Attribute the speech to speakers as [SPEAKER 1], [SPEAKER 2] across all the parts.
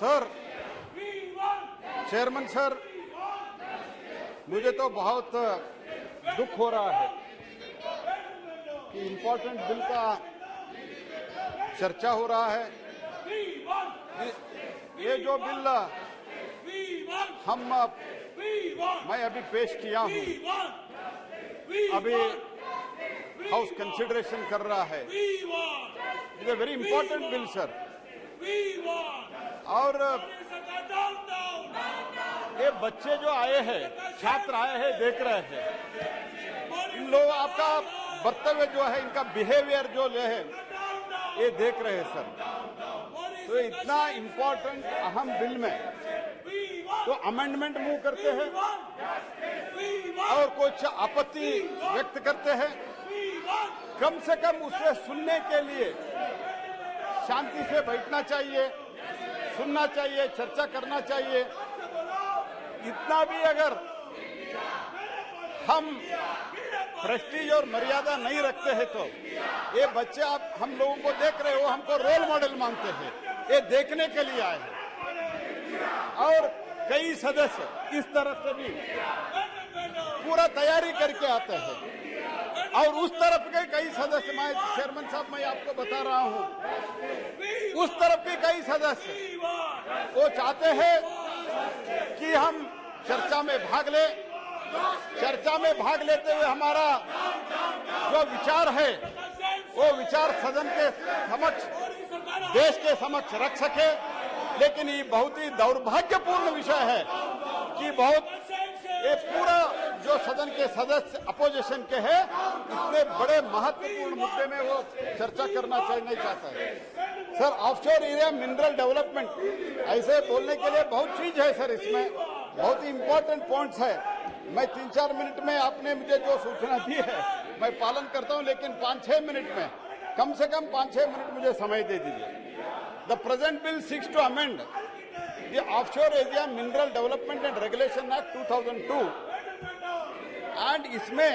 [SPEAKER 1] Sir, chairman sir, मुझे तो बहुत दुख हो रहा है कि इम्पोर्टेंट बिल का चर्चा हो रहा है। ये जो बिल मैं अभी पेश किया हूं, अभी हाउस कंसिडरेशन कर रहा है। It is very important bill sir. और ये बच्चे जो आए हैं, छात्र आए हैं, देख रहे हैं, इन लोग आपका वक्तव्य जो है, इनका बिहेवियर जो है, ये देख रहे हैं सर। तो इतना इम्पोर्टेंट अहम बिल में तो अमेंडमेंट मूव करते हैं और कुछ आपत्ति व्यक्त करते हैं। कम से कम उसे सुनने के लिए शांति से बैठना चाहिए, सुनना चाहिए, चर्चा करना चाहिए। इतना भी अगर हम प्रेस्टीज और मर्यादा नहीं रखते हैं तो ये बच्चे आप हम लोगों को देख रहे हो, हमको रोल मॉडल मानते हैं, ये देखने के लिए आए हैं। और कई सदस्य इस तरफ से भी पूरा तैयारी करके आते हैं और उस तरफ के कई सदस्य, मैं चेयरमैन साहब मैं आपको बता रहा हूं, उस तरफ के कई सदस्य वो चाहते हैं कि हम चर्चा में भाग ले। चर्चा में भाग लेते हुए हमारा जो विचार है वो विचार सदन के समक्ष, देश के समक्ष रख सके। लेकिन ये बहुत ही दुर्भाग्यपूर्ण विषय है कि बहुत ये पूरा जो सदन के सदस्य अपोजिशन के हैं, इतने बड़े महत्वपूर्ण मुद्दे में वो चर्चा करना नहीं चाहता है। Sir, offshore area mineral development ऐसे बोलने के लिए बहुत चीज है सर, इसमें बहुत ही इंपॉर्टेंट पॉइंट्स है। मैं 3-4 मिनट में आपने मुझे जो सूचना दी है मैं पालन करता हूं, लेकिन 5-6 मिनट में, कम से कम 5-6 मिनट मुझे समय दे दीजिए। The present bill seeks to amend the offshore area mineral development and regulation act 2002 and इसमें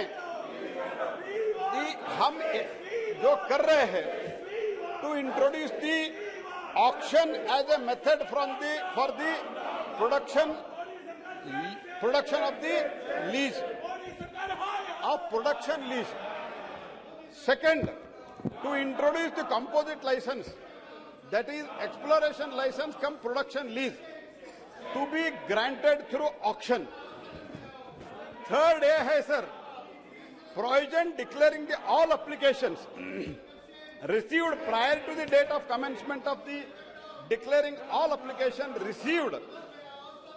[SPEAKER 1] हम जो कर रहे हैं to introduce the auction as a method for the production of the lease, of production lease. Second, to introduce the composite license, that is exploration license cum production lease, to be granted through auction. Third है sir, provision declaring the all applications received prior to the date of commencement of the declaring all application received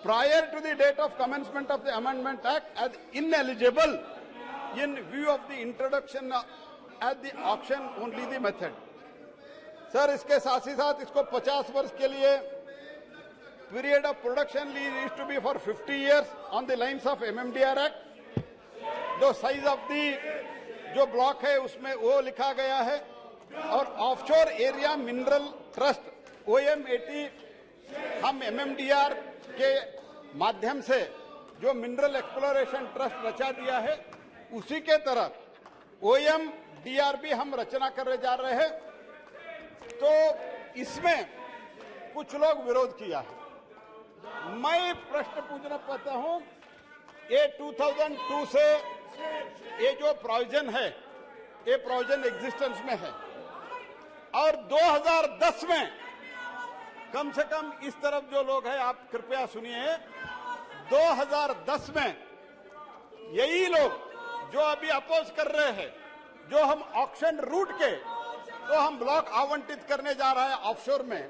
[SPEAKER 1] prior to the date of commencement of the Amendment Act as ineligible in view of the introduction at the auction only the method. Sir, इसके साथ ही साथ इसको 50 वर्ष के लिए period of production lease is to be for 50 years on the lines of MMDR Act. जो size of the जो block है उसमें वो लिखा गया है। और offshore area mineral trust OM80 हम MMDR के माध्यम से जो मिनरल एक्सप्लोरेशन ट्रस्ट रचा दिया है, उसी के तरह OMDR हम रचना करने जा रहे हैं। तो इसमें कुछ लोग विरोध किया है। मैं प्रश्न पूछना चाहता हूं, ये 2002 से ये जो प्रोविजन है, ये प्रोविजन एग्जिस्टेंस में है और 2010 में कम से कम इस तरफ जो लोग हैं, आप कृपया सुनिए, 2010 में यही लोग जो अभी अपोज कर रहे हैं, जो हम ऑक्शन रूट के तो हम ब्लॉक आवंटित करने जा रहा है ऑफशोर में,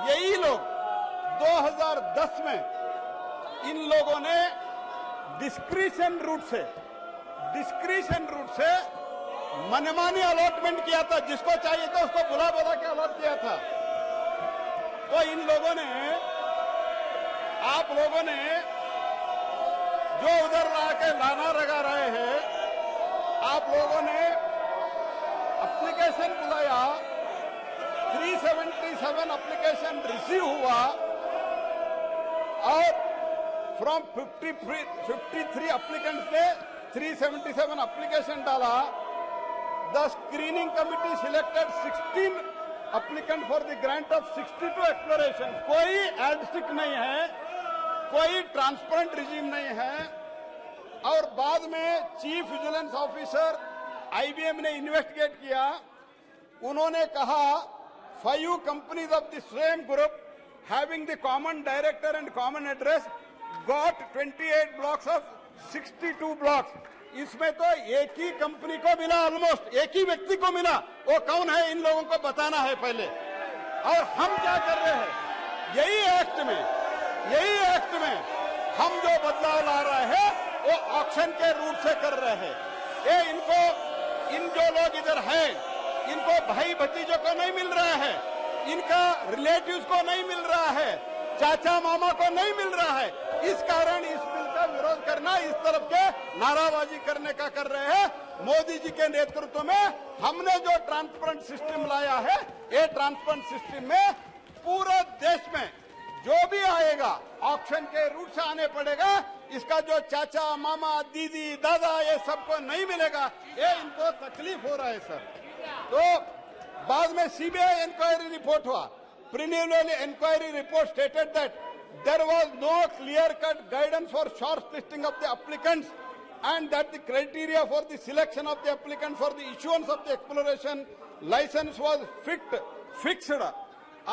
[SPEAKER 1] यही लोग 2010 में इन लोगों ने डिस्क्रिशन रूट से मनमानी अलॉटमेंट किया था। जिसको चाहिए था उसको बुला के अलॉट किया था। तो इन लोगों ने, आप लोगों ने जो उधर आके लाना लगा रहे हैं, आप लोगों ने एप्लीकेशन बुलाया, 377 एप्लीकेशन रिसीव हुआ और फ्रॉम 53 एप्लीकेंट्स ने 377 एप्लीकेशन डाला। The screening committee selected 16 applicant for the grant of 62 explorations. कोई एडस्टिक नहीं है, कोई ट्रांसपेरेंट रिजीम नहीं है, और बाद में चीफ विजिलेंस ऑफिसर IBM ने इन्वेस्टिगेट किया, उन्होंने कहा 5 companies of the same group having the common director and common address got 28 blocks of 62 blocks. इसमें तो एक ही कंपनी को मिला, ऑलमोस्ट एक ही व्यक्ति को मिला। वो कौन है, इन लोगों को बताना है पहले। और हम क्या कर रहे हैं, यही एक्ट में हम जो बदलाव ला रहे हैं वो ऑक्शन के रूप से कर रहे हैं। ये इन जो लोग इधर हैं, इनको भाई भतीजों को नहीं मिल रहा है, इनका रिलेटिव्स को नहीं मिल रहा है, चाचा मामा को नहीं मिल रहा है। इस कारण इस बिल का विरोध करना, इस तरफ के नाराबाजी करने का कर रहे हैं। मोदी जी के नेतृत्व में हमने जो ट्रांसपेरेंट सिस्टम लाया है, ये ट्रांसपेरेंट सिस्टम में पूरे देश में जो भी आएगा ऑक्शन के रूट से आने पड़ेगा। इसका जो चाचा मामा दीदी दादा ये सबको नहीं मिलेगा, ये इनको तकलीफ हो रहा है सर। तो बाद में CBI इंक्वायरी रिपोर्ट हुआ। Preliminary inquiry report stated that there was no clear-cut guidance for shortlisting of the applicants, and that the criteria for the selection of the applicant for the issuance of the exploration license was fixed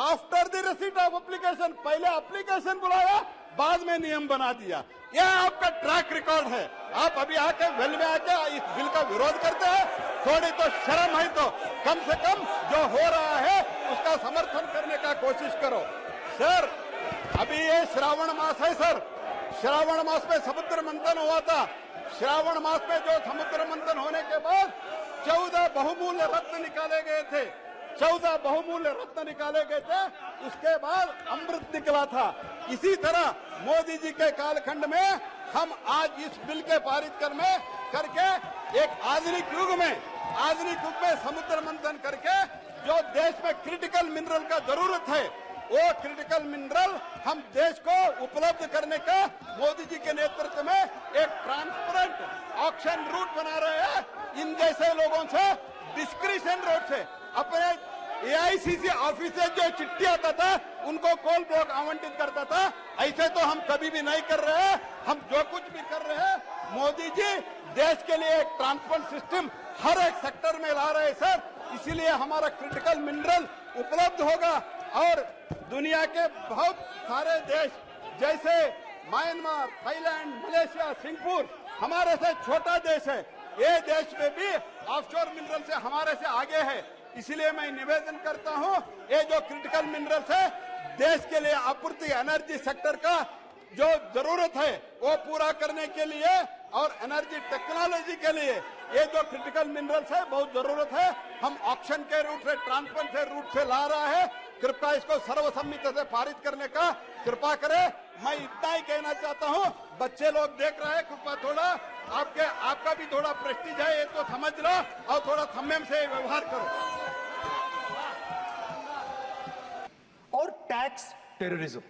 [SPEAKER 1] after the receipt of application। पहले application बुलाया, बाद में नियम बना दिया। यह आपका track record है। आप अभी आके वेल में आके इस बिल का विरोध करते हैं, थोड़ी तो शर्म है, तो कम से कम जो हो रहा है उसका समर्थन करने का कोशिश करो। सर अभी ये श्रावण मास है सर, श्रावण मास में समुद्र मंथन हुआ था। श्रावण मास में जो समुद्र मंथन होने के बाद 14 बहुमूल्य रत्न निकाले गए थे, 14 बहुमूल्य रत्न निकाले गए थे, उसके बाद अमृत निकला था। इसी तरह मोदी जी के कालखंड में हम आज इस बिल के पारित करके एक आधुनिक युग में समुद्र मंथन करके जो देश में क्रिटिकल मिनरल का जरूरत है, वो क्रिटिकल मिनरल हम देश को उपलब्ध करने का मोदी जी के नेतृत्व में एक ट्रांसपेरेंट ऑक्शन रूट बना रहे हैं। इन जैसे लोगों से डिस्क्रिशन रोड से अपने AICC ऑफिस से जो चिट्ठी आता था उनको कॉल ब्लॉक आवंटित करता था, ऐसे तो हम कभी भी नहीं कर रहे हैं। हम जो कुछ भी कर रहे हैं, मोदी जी देश के लिए एक ट्रांसपेरेंट सिस्टम हर एक सेक्टर में ला रहे हैं सर। इसीलिए हमारा क्रिटिकल मिनरल उपलब्ध होगा, और दुनिया के बहुत सारे देश जैसे म्यांमार, थाईलैंड, मलेशिया, सिंगापुर हमारे से छोटा देश है, ये देश में भी ऑफशोर मिनरल से हमारे से आगे है। इसलिए मैं निवेदन करता हूं, ये जो क्रिटिकल मिनरल्स है देश के लिए आपूर्ति एनर्जी सेक्टर का जो जरूरत है वो पूरा करने के लिए, और एनर्जी टेक्नोलॉजी के लिए ये जो क्रिटिकल मिनरल्स है बहुत जरूरत है। हम ऑक्शन के रूट से, ट्रांसपेरेंट से रूट से ला रहा है। कृपया इसको सर्वसम्मति से पारित करने का कृपा करें। मैं इतना ही कहना चाहता हूं, बच्चे लोग देख रहे हैं, कृपया थोड़ा आपका भी थोड़ा प्रेस्टीज है, ये तो समझ लो, और थोड़ा संयम से व्यवहार करो।
[SPEAKER 2] और टैक्स टेररिज्म,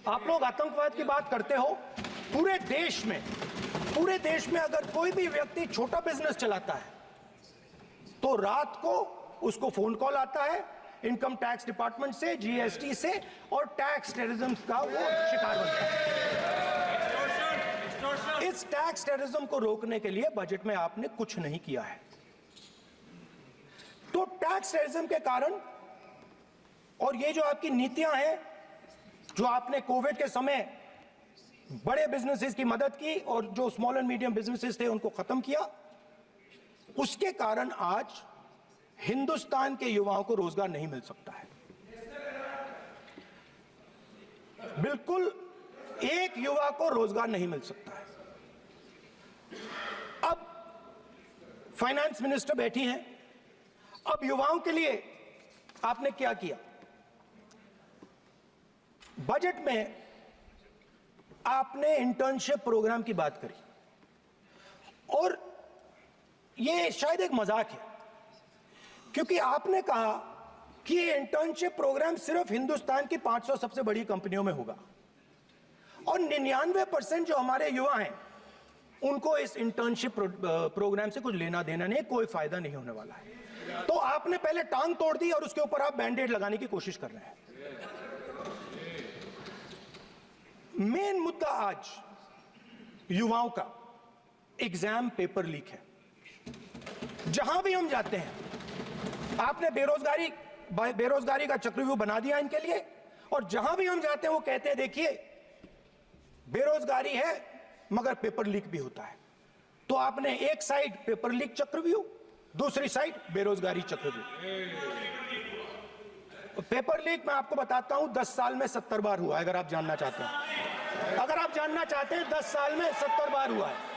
[SPEAKER 2] आप लोग आतंकवाद की बात करते हो। पूरे देश में अगर कोई भी व्यक्ति छोटा बिजनेस चलाता है तो रात को उसको फोन कॉल आता है इनकम टैक्स डिपार्टमेंट से, GST से, और टैक्स टेररिज्म का वो शिकार बनता है। इस टैक्स टेररिज्म को रोकने के लिए बजट में आपने कुछ नहीं किया है। तो टैक्स टेररिज्म के कारण, और ये जो आपकी नीतियां हैं, जो आपने कोविड के समय बड़े बिजनेसेस की मदद की और जो स्मॉल एंड मीडियम बिजनेसेस थे उनको खत्म किया, उसके कारण आज हिंदुस्तान के युवाओं को रोजगार नहीं मिल सकता है। बिल्कुल एक युवा को रोजगार नहीं मिल सकता है। अब फाइनेंस मिनिस्टर बैठी हैं, अब युवाओं के लिए आपने क्या किया? बजट में आपने इंटर्नशिप प्रोग्राम की बात करी, और यह शायद एक मजाक है, क्योंकि आपने कहा कि ये इंटर्नशिप प्रोग्राम सिर्फ हिंदुस्तान की 500 सबसे बड़ी कंपनियों में होगा, और 99% जो हमारे युवा हैं उनको इस इंटर्नशिप प्रोग्राम से कुछ लेना देना नहीं, कोई फायदा नहीं होने वाला है। तो आपने पहले टांग तोड़ दी और उसके ऊपर आप बैंडेड लगाने की कोशिश कर रहे हैं। मेन मुद्दा आज युवाओं का एग्जाम पेपर लीक है। जहां भी हम जाते हैं, आपने बेरोजगारी का चक्रव्यूह बना दिया इनके लिए, और जहां भी हम जाते हैं वो कहते हैं देखिए बेरोजगारी है मगर पेपर लीक भी होता है। तो आपने एक साइड पेपर लीक चक्रव्यूह, दूसरी साइड बेरोजगारी चक्रव्यूह। पेपर लीक मैं आपको बताता हूं 10 साल में 70 बार हुआ है, अगर आप जानना चाहते हैं। अगर आप जानना चाहते हैं 10 साल में 70 बार हुआ है।